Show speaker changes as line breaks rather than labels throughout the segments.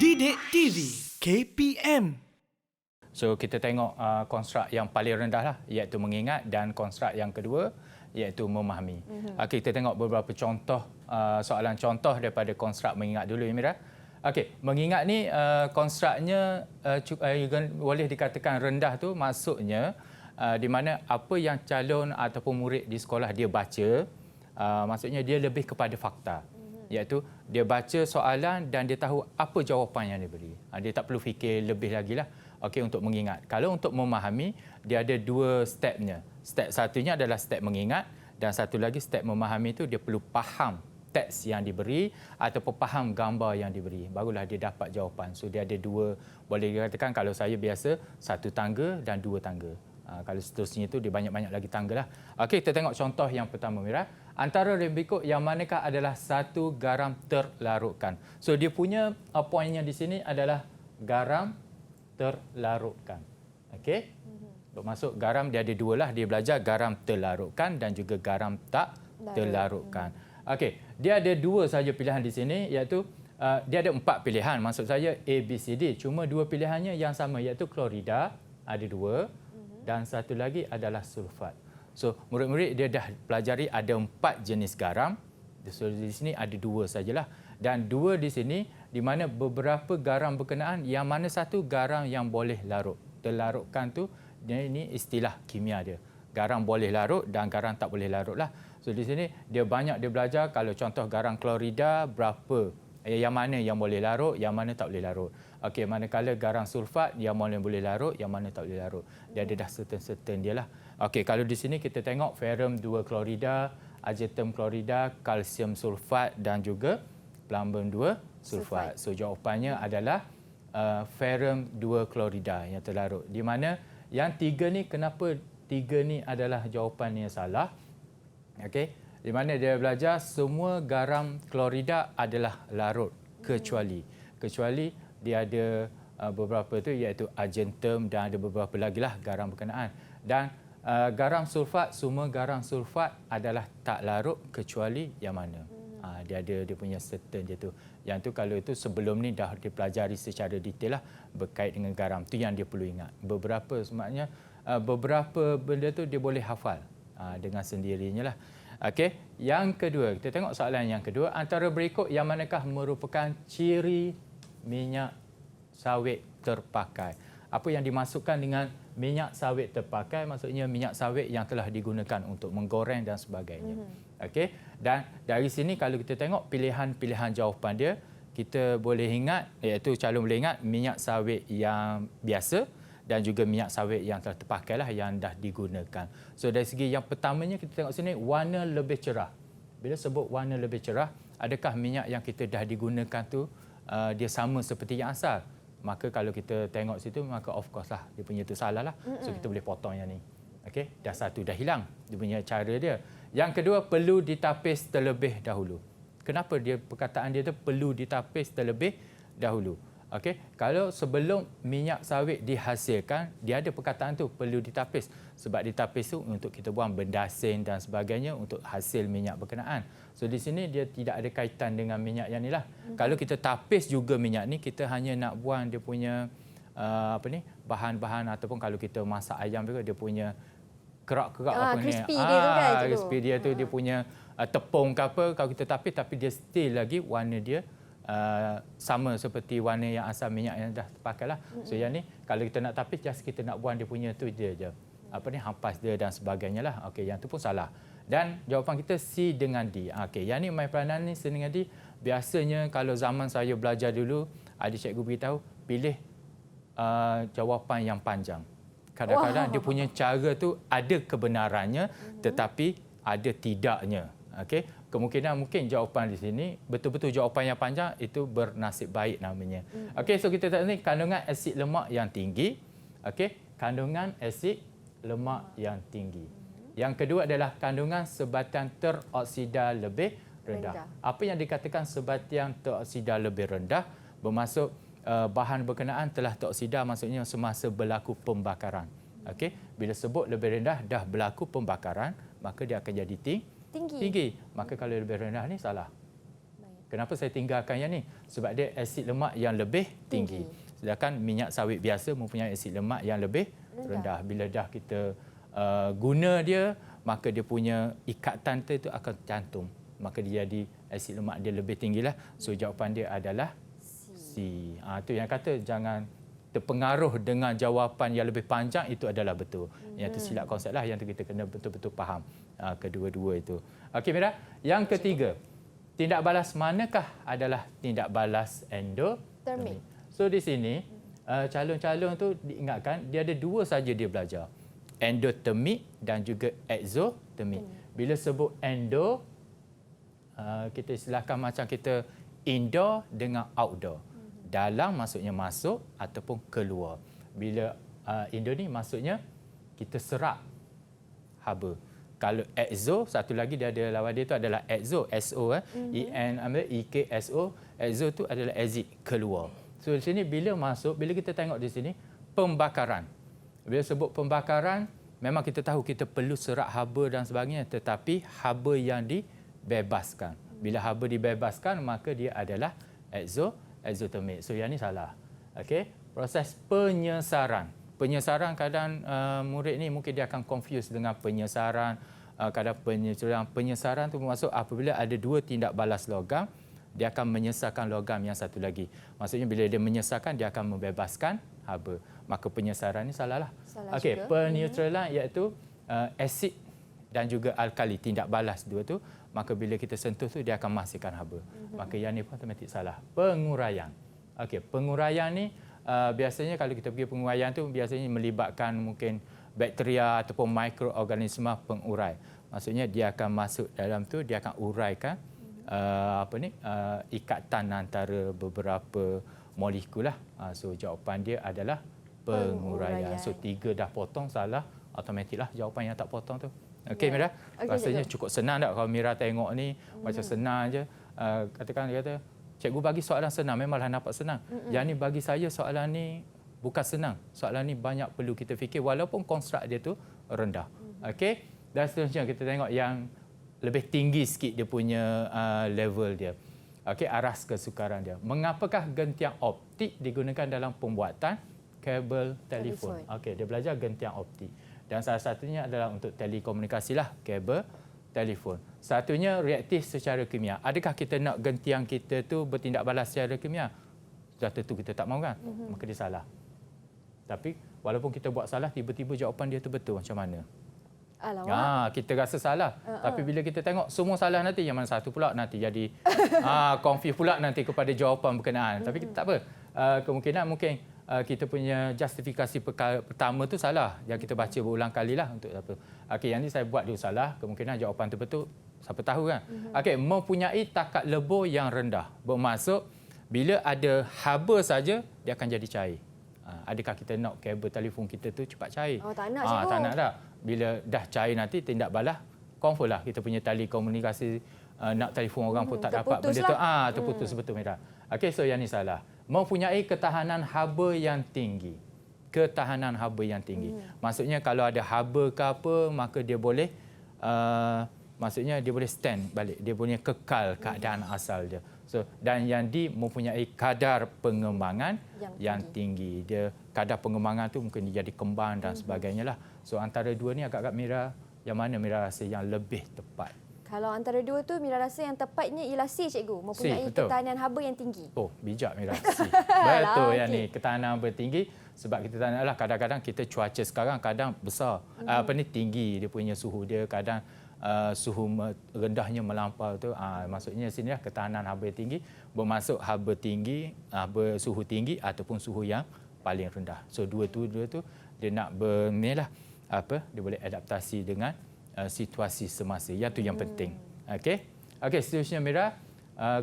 Didik TV KPM.
So kita tengok konstruk yang paling rendah lah, iaitu mengingat, dan konstruk yang kedua iaitu memahami. Okey, kita tengok beberapa contoh soalan contoh daripada konstruk mengingat dulu ya Mira. Okey, mengingat ni konstruknya boleh dikatakan rendah tu maksudnya di mana apa yang calon ataupun murid di sekolah dia baca, maksudnya dia lebih kepada fakta. Iaitu dia baca soalan dan dia tahu apa jawapan yang diberi. Dia tak perlu fikir lebih lagi lah. Okey, untuk mengingat. Kalau untuk memahami, dia ada dua stepnya. Step satunya adalah step mengingat dan satu lagi step memahami itu dia perlu faham teks yang diberi ataupun faham gambar yang diberi. Barulah dia dapat jawapan. So dia ada dua, boleh dikatakan kalau saya biasa satu tangga dan dua tangga. Kalau seterusnya itu dia banyak-banyak lagi tangga lah. Okey, kita tengok contoh yang pertama Mira. Antara yang berikut yang manakah adalah satu garam terlarutkan. So dia punya poinnya di sini adalah garam terlarutkan. Okey. Bermaksud garam dia ada dua lah. Dia belajar garam terlarutkan dan juga garam tak terlarutkan. Okey. Dia ada dua saja pilihan di sini iaitu dia ada empat pilihan. Maksud saya A, B, C, D. Cuma dua pilihannya yang sama iaitu klorida. Ada dua. Dan satu lagi adalah sulfat. So, murid-murid dia dah pelajari ada 4 jenis garam. So, di sini ada dua sajalah. Dan dua di sini, di mana beberapa garam berkenaan, yang mana satu garam yang boleh larut. Terlarutkan tu, ini istilah kimia dia. Garam boleh larut dan garam tak boleh larut lah. So, di sini dia banyak dia belajar kalau contoh garam klorida berapa. Yang mana yang boleh larut, yang mana tak boleh larut. Okey, manakala garam sulfat, yang mana boleh larut, yang mana tak boleh larut. Dia ada dah certain dia lah. Okey, kalau di sini kita tengok ferrum 2 klorida, azetum klorida, kalsium sulfat dan juga plumbum 2 sulfat. So jawapannya adalah ferrum 2 klorida yang terlarut. Di mana yang tiga ni, kenapa tiga ni adalah jawapan yang salah? Okey. Di mana dia belajar semua garam klorida adalah larut kecuali dia ada beberapa tu iaitu argentum dan ada beberapa lagi lah garam berkenaan. Dan garam sulfat, semua garam sulfat adalah tak larut kecuali yang mana. Dia ada dia punya certain dia tu. Yang tu kalau itu sebelum ni dah dipelajari secara detail lah berkait dengan garam. Tu yang dia perlu ingat. Beberapa semaknya beberapa benda tu dia boleh hafal dengan sendirinya lah. Okey, yang kedua, kita tengok soalan yang kedua. Antara berikut yang manakah merupakan ciri minyak sawit terpakai? Apa yang dimasukkan dengan minyak sawit terpakai? Maksudnya minyak sawit yang telah digunakan untuk menggoreng dan sebagainya. Okey, dan dari sini kalau kita tengok pilihan-pilihan jawapan dia, kita boleh ingat, iaitu calon boleh ingat minyak sawit yang biasa dan juga minyak sawit yang telah terpakailah yang dah digunakan. So dari segi yang pertamanya kita tengok sini warna lebih cerah. Bila sebut warna lebih cerah, adakah minyak yang kita dah digunakan tu dia sama seperti yang asal? Maka kalau kita tengok situ maka of course lah dia punya tu salah lah. So kita boleh potong yang ni. Okey, dah satu dah hilang dia punya cara dia. Yang kedua perlu ditapis terlebih dahulu. Kenapa dia perkataan dia tu perlu ditapis terlebih dahulu? Okey, kalau sebelum minyak sawit dihasilkan, dia ada perkataan tu perlu ditapis. Sebab ditapis tu untuk kita buang bendasin dan sebagainya untuk hasil minyak berkenaan. So di sini dia tidak ada kaitan dengan minyak yang ni lah. Kalau kita tapis juga minyak ni, kita hanya nak buang dia punya bahan-bahan ataupun kalau kita masak ayam juga dia punya kerak-kerak apa ni.
Crispy dia tu kan.
Crispy dia tu dia punya tepung ke apa, kalau kita tapis tapi dia still lagi warna dia sama seperti warna yang asal minyak yang dah terpakai lah. So yang ni kalau kita nak tapis just kita nak buang dia punya tu dia je. Hampas dia dan sebagainya lah. Okey, yang tu pun salah. Dan jawapan kita C dengan D. Okey, yang ni my peranan ni C dengan D. Biasanya kalau zaman saya belajar dulu, ada cikgu beritahu pilih jawapan yang panjang. Kadang-kadang dia punya cara tu ada kebenarannya tetapi ada tidaknya. Okey, kemungkinan mungkin jawapan di sini betul-betul jawapan yang panjang itu bernasib baik namanya. Okey, so kita tengok ni kandungan asid lemak yang tinggi. Okey, kandungan asid lemak yang tinggi. Yang kedua adalah kandungan sebatian teroksida lebih rendah. Apa yang dikatakan sebatian teroksida lebih rendah? Bermaksud bahan berkenaan telah teroksida, maksudnya semasa berlaku pembakaran. Okey, bila sebut lebih rendah dah berlaku pembakaran, maka dia akan jadi tinggi. Maka kalau lebih rendah ni salah. Kenapa saya tinggalkan yang ni? Sebab dia asid lemak yang lebih tinggi. Sedangkan minyak sawit biasa mempunyai asid lemak yang lebih rendah. Bila dah kita guna dia, maka dia punya ikatan itu akan cantum. Maka dia jadi asid lemak dia lebih tinggilah. So jawapan dia adalah C. Itu yang kata jangan terpengaruh dengan jawapan yang lebih panjang, itu adalah betul. Yang itu silap konsep lah, yang tu kita kena betul-betul faham kedua-dua itu. Okey Mira, yang ketiga, tindak balas manakah adalah tindak balas endotermik? So di sini calon-calon tu diingatkan dia ada dua saja dia belajar. Endotermik dan juga exotermik. Bila sebut endo, kita istilahkan macam kita indoor dengan outdoor. Dalam maksudnya masuk ataupun keluar. Bila indoor ni maksudnya kita serap haba. Kalau exo, satu lagi dia ada lawan dia tu adalah exo, SO ENEKSO. Exo tu adalah exit, keluar. So di sini bila masuk, bila kita tengok di sini pembakaran. Bila sebut pembakaran, memang kita tahu kita perlu serap haba dan sebagainya, tetapi haba yang dibebaskan. Bila haba dibebaskan, maka dia adalah exotermik. So yang ni salah. Okey, proses penyesaran. Penyesaran kadang murid ni mungkin dia akan confuse dengan penyesaran, kadang penyesaran. Penyesaran tu bermaksud apabila ada dua tindak balas logam, dia akan menyesarkan logam yang satu lagi. Maksudnya bila dia menyesarkan, dia akan membebaskan haba. Maka penyesaran ni salah lah. Okey, peneutralan iaitu asid dan juga alkali, tindak balas dua tu. Maka bila kita sentuh tu dia akan menghasilkan haba. Maka yang ni pun automatik salah. Penguraian. Okey, penguraian ni biasanya kalau kita pergi penguraian tu biasanya melibatkan mungkin bakteria ataupun mikroorganisma pengurai. Maksudnya dia akan masuk dalam tu, dia akan uraikan ikatan antara beberapa molekul lah. So jawapan dia adalah penguraian. So 3 dah potong salah, automatiklah jawapan yang tak potong tu. Okey Mira, rasanya cukup senang tak kalau Mira tengok ni macam senang je. Katakan dia kata, cikgu bagi soalan senang, memanglah nampak senang. Yang ni bagi saya soalan ni bukan senang. Soalan ni banyak perlu kita fikir walaupun konstruk dia tu rendah. Okey, dan seterusnya kita tengok yang lebih tinggi sikit dia punya level dia. Okey, aras kesukaran dia. Mengapakah gentian optik digunakan dalam pembuatan kabel telefon? Okey, dia belajar gentian optik. Dan salah satunya adalah untuk telekomunikasi lah, kabel telefon. Satunya reaktif secara kimia. Adakah kita nak gentian kita tu bertindak balas secara kimia? Sudah tentu kita tak mahu kan? Maka dia salah. Tapi walaupun kita buat salah, tiba-tiba jawapan dia tu betul, macam mana? Kita rasa salah. Tapi bila kita tengok semua salah nanti, yang mana satu pula nanti jadi confuse pula nanti kepada jawapan berkenaan. Tapi kita tak apa. Kemungkinan mungkin kita punya justifikasi pertama tu salah, yang kita baca berulang kalilah untuk apa. Okey, yang ni saya buat dia salah, kemungkinan jawapan tu betul, siapa tahu kan. Okey, mempunyai takat lebur yang rendah. Bermaksud bila ada haba saja dia akan jadi cair. Adakah kita nak kabel telefon kita tu cepat cair?
Tak nak cikgu.
Tak nak dah. Bila dah cair nanti tindak balas confirm lah kita punya telekomunikasi, nak telefon orang pun tak dapat benda tu. Terputus betul Mira. Okey, so yang ni salah. Mempunyai ketahanan haba yang tinggi. Ketahanan haba yang tinggi. Maksudnya kalau ada haba ke apa, maka dia boleh maksudnya dia boleh stand balik. Dia boleh kekal keadaan asal dia. So dan yang mempunyai kadar pengembangan yang tinggi. Dia kadar pengembangan tu mungkin dia jadi kembang dan sebagainya lah. So antara dua ni agak-agak Mira, yang mana Mira rasa yang lebih tepat?
Kalau antara dua tu, Mira rasa yang tepatnya ialah C, cikgu. Mempunyai ketahanan haba yang tinggi.
Oh, bijak Mira. C. Betul yang ni, ketahanan haba tinggi. Sebab kita tak naklah kadang-kadang kita cuaca sekarang kadang besar. Tinggi dia punya suhu dia. Kadang suhu rendahnya melampau tu. Maksudnya sini lah ketahanan haba tinggi. Bermaksud haba tinggi, suhu tinggi ataupun suhu yang paling rendah. So dua tu dia nak dia boleh adaptasi dengan situasi semasa. Yang tu yang penting. Okey, seterusnya Mira,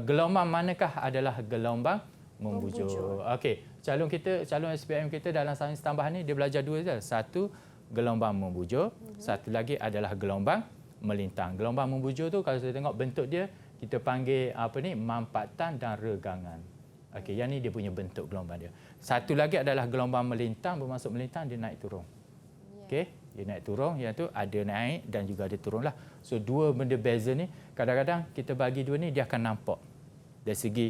gelombang manakah adalah gelombang membujur? Okey, calon SPM kita dalam sains tambahan ni dia belajar dua saja. Satu gelombang membujur, satu lagi adalah gelombang melintang. Gelombang membujur tu kalau saya tengok bentuk dia, kita panggil mampatan dan regangan. Okey, yang ni dia punya bentuk gelombang dia. Satu lagi adalah gelombang melintang, bermaksud melintang dia naik turun. Okey, dia naik turun, yang tu ada naik dan juga ada turun lah. So dua benda beza ni, kadang-kadang kita bagi dua ni dia akan nampak dari segi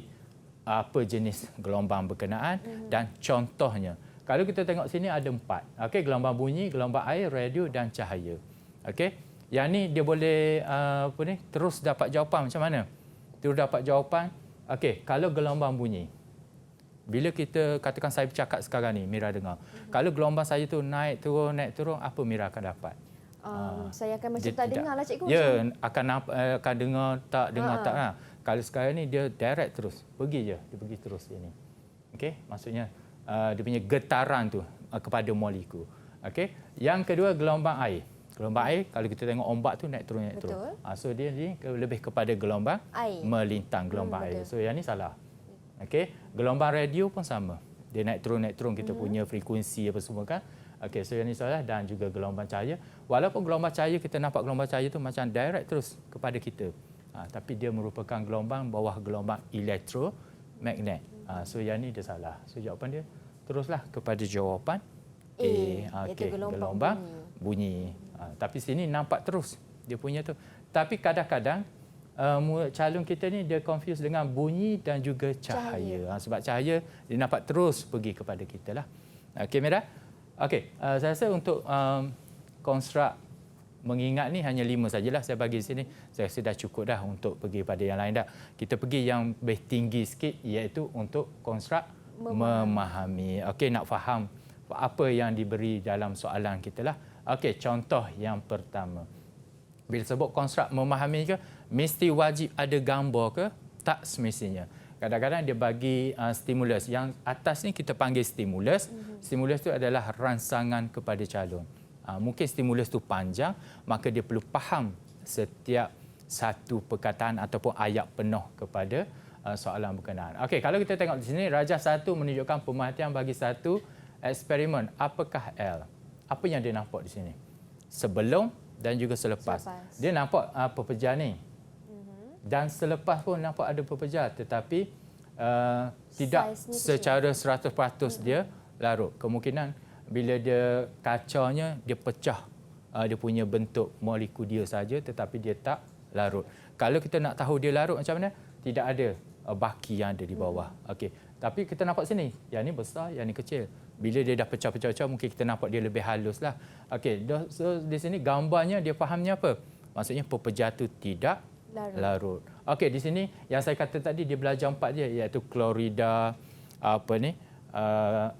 apa jenis gelombang berkenaan dan contohnya. Kalau kita tengok sini ada 4. Okey, gelombang bunyi, gelombang air, radio dan cahaya. Okey. Yang ni dia boleh terus dapat jawapan macam mana? Terus dapat jawapan. Okey, kalau gelombang bunyi. Bila kita katakan saya bercakap sekarang ni, Mira dengar. Kalau gelombang saya tu naik turun, apa Mira akan dapat?
Saya akan macam tak dengar lah cikgu.
Ya, akan dengar tak lah. Kalau sekarang ni dia direct terus, pergi je, dia pergi terus dia ni. Okey, maksudnya dia punya getaran tu kepada molekul. Okey, yang kedua gelombang air. Gelombang air kalau kita tengok ombak tu naik turun. So dia ni lebih kepada gelombang air. Melintang gelombang air. So yang ni salah. Okey, gelombang radio pun sama. Dia naik turun kita punya frekuensi apa semua kan. Okey, so yang ni salah dan juga gelombang cahaya. Walaupun gelombang cahaya kita nampak gelombang cahaya tu macam direct terus kepada kita. Tapi dia merupakan gelombang bawah gelombang elektromagnet. So yang ni dia salah. So jawapan dia teruslah kepada jawapan A.
Iaitu
gelombang bunyi. Tapi sini nampak terus dia punya tu. Tapi kadang-kadang calon kita ni dia confuse dengan bunyi dan juga cahaya. Sebab cahaya dia nampak terus pergi kepada kita lah. Okey, Mira? Okey, saya rasa untuk konstruk mengingat ni hanya 5 sajalah saya bagi sini. Saya rasa dah cukup dah untuk pergi pada yang lain dah. Kita pergi yang lebih tinggi sikit iaitu untuk konstruk memahami. Okey, nak faham apa yang diberi dalam soalan kita lah. Okey, contoh yang pertama. Bila sebut konstruk memahami ke, mesti wajib ada gambar ke? Tak semestinya. Kadang-kadang dia bagi stimulus. Yang atas ni kita panggil stimulus. Stimulus tu adalah rangsangan kepada calon. Mungkin stimulus tu panjang, maka dia perlu faham setiap satu perkataan ataupun ayat penuh kepada soalan berkenaan. Okey, kalau kita tengok di sini, Rajah 1 menunjukkan pemerhatian bagi satu eksperimen. Apakah L? Apa yang dia nampak di sini? Sebelum dan juga selepas. Dia nampak pepejar ni. Dan selepas pun nampak ada pepejar, tetapi tidak secara 100% dia larut. Kemungkinan bila dia kacaunya, dia pecah dia punya bentuk molekul dia saja, tetapi dia tak larut. Kalau kita nak tahu dia larut macam mana, tidak ada baki yang ada di bawah. Okey. Tapi kita nampak sini, yang ni besar, yang ni kecil. Bila dia dah pecah-pecah, mungkin kita nampak dia lebih halus lah. Okey, so di sini gambarnya dia fahamnya apa? Maksudnya pepejar tu tidak larut. Okey, di sini yang saya kata tadi dia belajar 4 dia, iaitu klorida,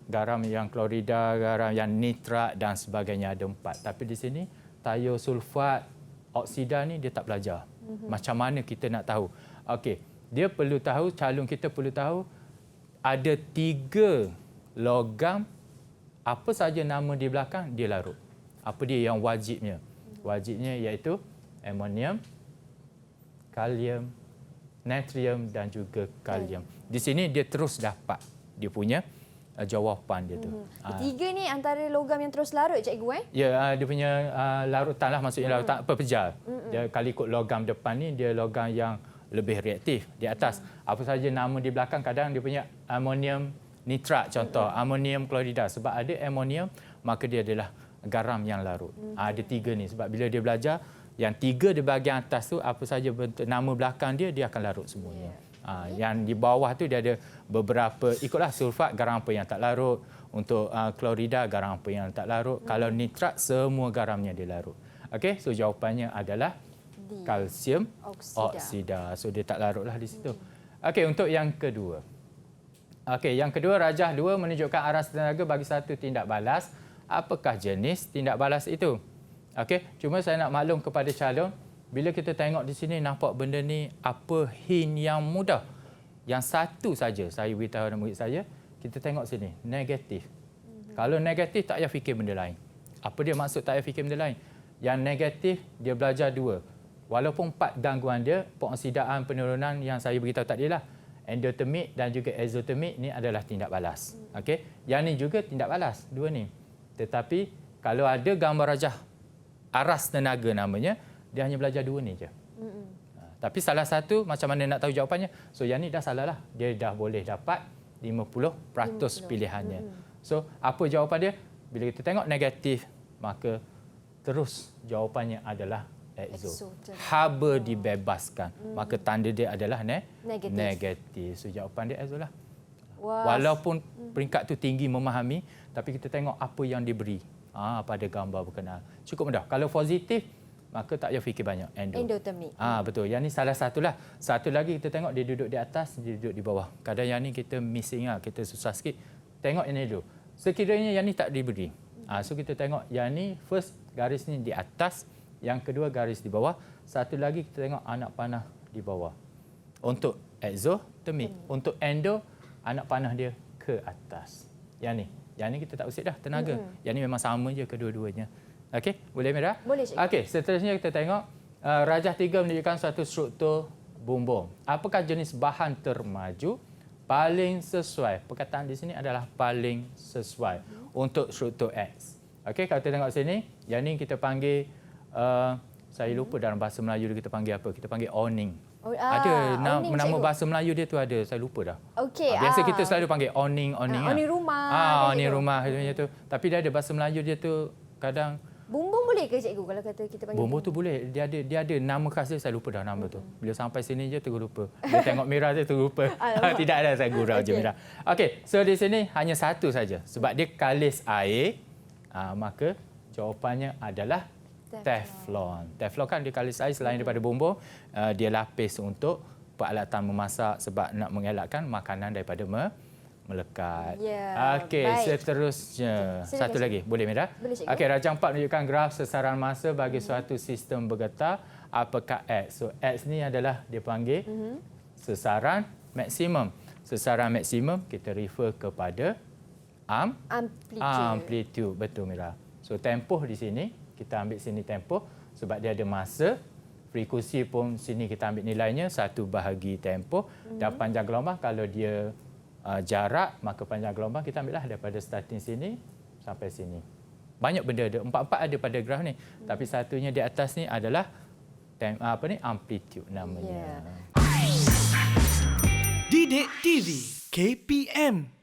garam yang klorida, garam yang nitrat dan sebagainya, ada 4. Tapi di sini tiosulfat, oksida ni dia tak belajar. Macam mana kita nak tahu? Okey, dia perlu tahu, calon kita perlu tahu ada 3 logam, apa saja nama di belakang dia larut. Apa dia yang wajibnya? Wajibnya iaitu amonium, kalium, natrium dan juga kalium. Di sini dia terus dapat dia punya jawapan dia tu.
Ketiga ni antara logam yang terus larut, cikgu
Ya, dia punya larutan lah, maksudnya larutan pepejar. Dia kalau ikut logam depan ni, dia logam yang lebih reaktif di atas. Apa saja nama di belakang, kadang dia punya amonium nitrat contoh, amonium klorida. Sebab ada amonium, maka dia adalah garam yang larut. Ada 3 ni. Sebab bila dia belajar, yang 3 di bahagian atas tu, apa saja bentuk nama belakang dia, dia akan larut semuanya. Yang di bawah tu dia ada beberapa, ikutlah sulfat, garam apa yang tak larut. Untuk klorida, garam apa yang tak larut. Kalau nitrat, semua garamnya dia larut. Okey, so jawapannya adalah kalsium oksida. So dia tak larutlah di situ. Okey, untuk yang kedua. Okey, yang kedua, Rajah 2 menunjukkan aras tenaga bagi satu tindak balas. Apakah jenis tindak balas itu? Okey, cuma saya nak maklum kepada calon, bila kita tengok di sini nampak benda ni, apa hint yang mudah. Yang satu saja saya beritahu dengan murid saya, kita tengok sini, negatif. Kalau negatif tak payah fikir benda lain. Apa dia maksud tak payah fikir benda lain? Yang negatif dia belajar 2. Walaupun 4 gangguan dia, pengoksidaan penurunan yang saya beritahu tadi lah. Endotermik dan juga exotermik ni adalah tindak balas. Okey, yang ni juga tindak balas, 2 ni. Tetapi kalau ada gambar rajah aras tenaga namanya, dia hanya belajar 2 ni je. Tapi salah satu macam mana nak tahu jawapannya? So yang ni dah salah lah. Dia dah boleh dapat 50% pilihannya. So apa jawapan dia? Bila kita tengok negatif, maka terus jawapannya adalah exo.
Exo.
Haba dibebaskan. Maka tanda dia adalah
Negatif.
negatif. So jawapan dia exo lah.
Wah.
Walaupun peringkat tu tinggi memahami, tapi kita tengok apa yang diberi pada gambar berkenaan. Cukup mudah. Kalau positif, maka tak payah fikir banyak.
Endotermic.
Betul. Yang ni salah satulah. Satu lagi kita tengok dia duduk di atas, dia duduk di bawah. Kadang yang ni kita missing kita susah sikit. Tengok yang ni dulu. Sekiranya yang ni tak diberi. So kita tengok yang ni first garis ni di atas, yang kedua garis di bawah. Satu lagi kita tengok anak panah di bawah. Untuk exothermic, untuk endo anak panah dia ke atas. Yang ni kita tak usik dah tenaga. Yang ni memang sama je kedua-duanya. Okey, boleh Mira?
Boleh, Cikgu.
Okey, seterusnya kita tengok rajah 3 menunjukkan satu struktur bumbung. Apakah jenis bahan termaju paling sesuai? Perkataan di sini adalah paling sesuai untuk struktur X. Okey, kalau kita tengok sini, yang ni kita panggil saya lupa dalam bahasa Melayu kita panggil apa? Kita panggil awning. Ada nama bahasa Melayu dia tu ada, saya lupa dah.
Okey.
Biasa kita selalu panggil awning.
Awning rumah.
Awning rumah macam tu. Tapi dia ada bahasa Melayu dia tu kadang
bumbung boleh ke cikgu kalau kata kita panggil?
Bumbung tu boleh. Dia ada nama khas dia, saya lupa dah nama tu. Bila sampai sini je terlupa. Bila tengok Mira je terlupa. Tidak ada, saya gurau je Mira. Okey, so di sini hanya satu saja. Sebab dia kalis air, maka jawapannya adalah Teflon. Teflon kan dia kalis air selain daripada bumbung, dia lapis untuk peralatan memasak sebab nak mengelakkan makanan daripada melekat. Okey, seterusnya. Satu lagi. Boleh Mira?
Boleh, Cikgu.
Okey, rajah 4 menunjukkan graf sesaran masa bagi suatu sistem bergetar. Apakah X? So X ni adalah dia panggil sesaran maksimum. Sesaran maksimum kita refer kepada amplitude. Betul Mira. So tempoh di sini kita ambil sini tempoh sebab dia ada masa. Frekuensi pun sini kita ambil nilainya 1 bahagi tempoh. Dan panjang gelombang kalau dia jarak, maka panjang gelombang kita ambillah daripada starting sini sampai sini. Banyak benda ada. Empat-empat ada pada graf ni. Tapi satunya di atas ni adalah amplitude namanya.
Didik TV KPM